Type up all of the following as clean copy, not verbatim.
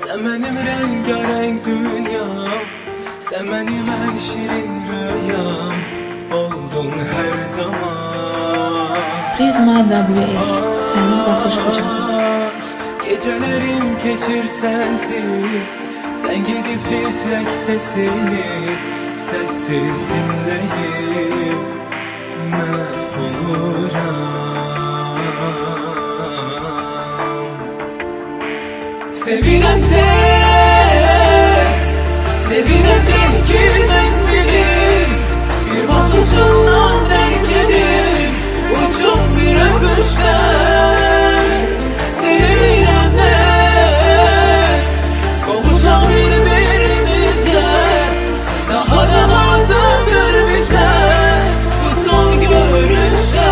Sen benim rengarenk dünyam, sen benim en şirin rüyam oldun her zaman. Prizma WS, senin bakış bucağın. Gecelerim geçir sensiz, sen gidip titrek sesini sessiz dinleyip mehvuram. Sevilem de ki ben bilir, bir bakışınla terk edip uçup bir öpüşle. Sevilem de kavuşan birbirimize, daha da fazla görmüşler bu son görüşte.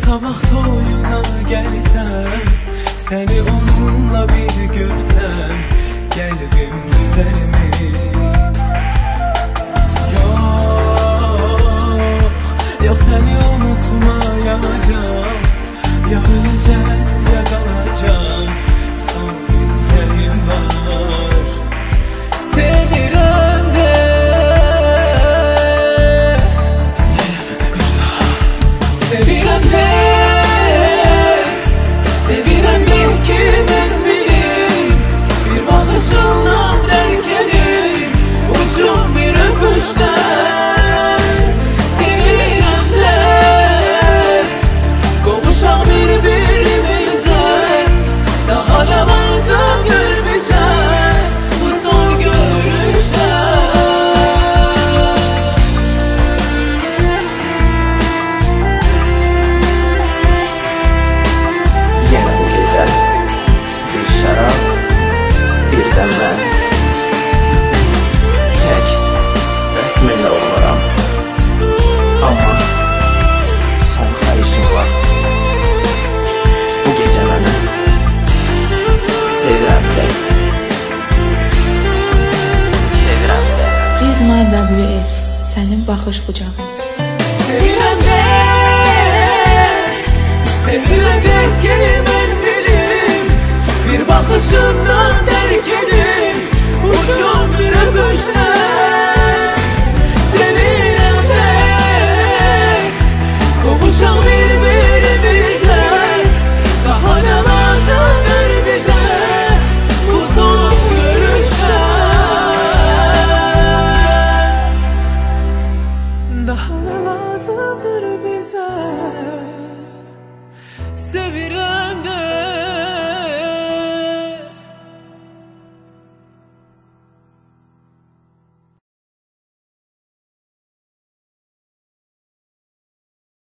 Sabah toyuna gelsem, seni onunla bir görsem, kalbim düzer mi? Yok seni unutmayacağım, ya öleceğim ya kalacağım, son isteğim var. Sevilem de, sevilem de, sevilem de ki ben bilir, bir bakışınla terk edip uçup bir öpüşte. Sevilem de kavuşan birbirimize, daha da fazla görmeyeceğiz bu son görüşte. Yine bu gece bir şarap, birden ben tek resminle olurum. Ama son xahişim var, bu gece beni sevirəm de, sevirəm de. Prizma WS, senin bakış bucağın. Sevilem de, sevilem de ki ben bilir, bir bakışınla terk edip uçup bir öpüşte.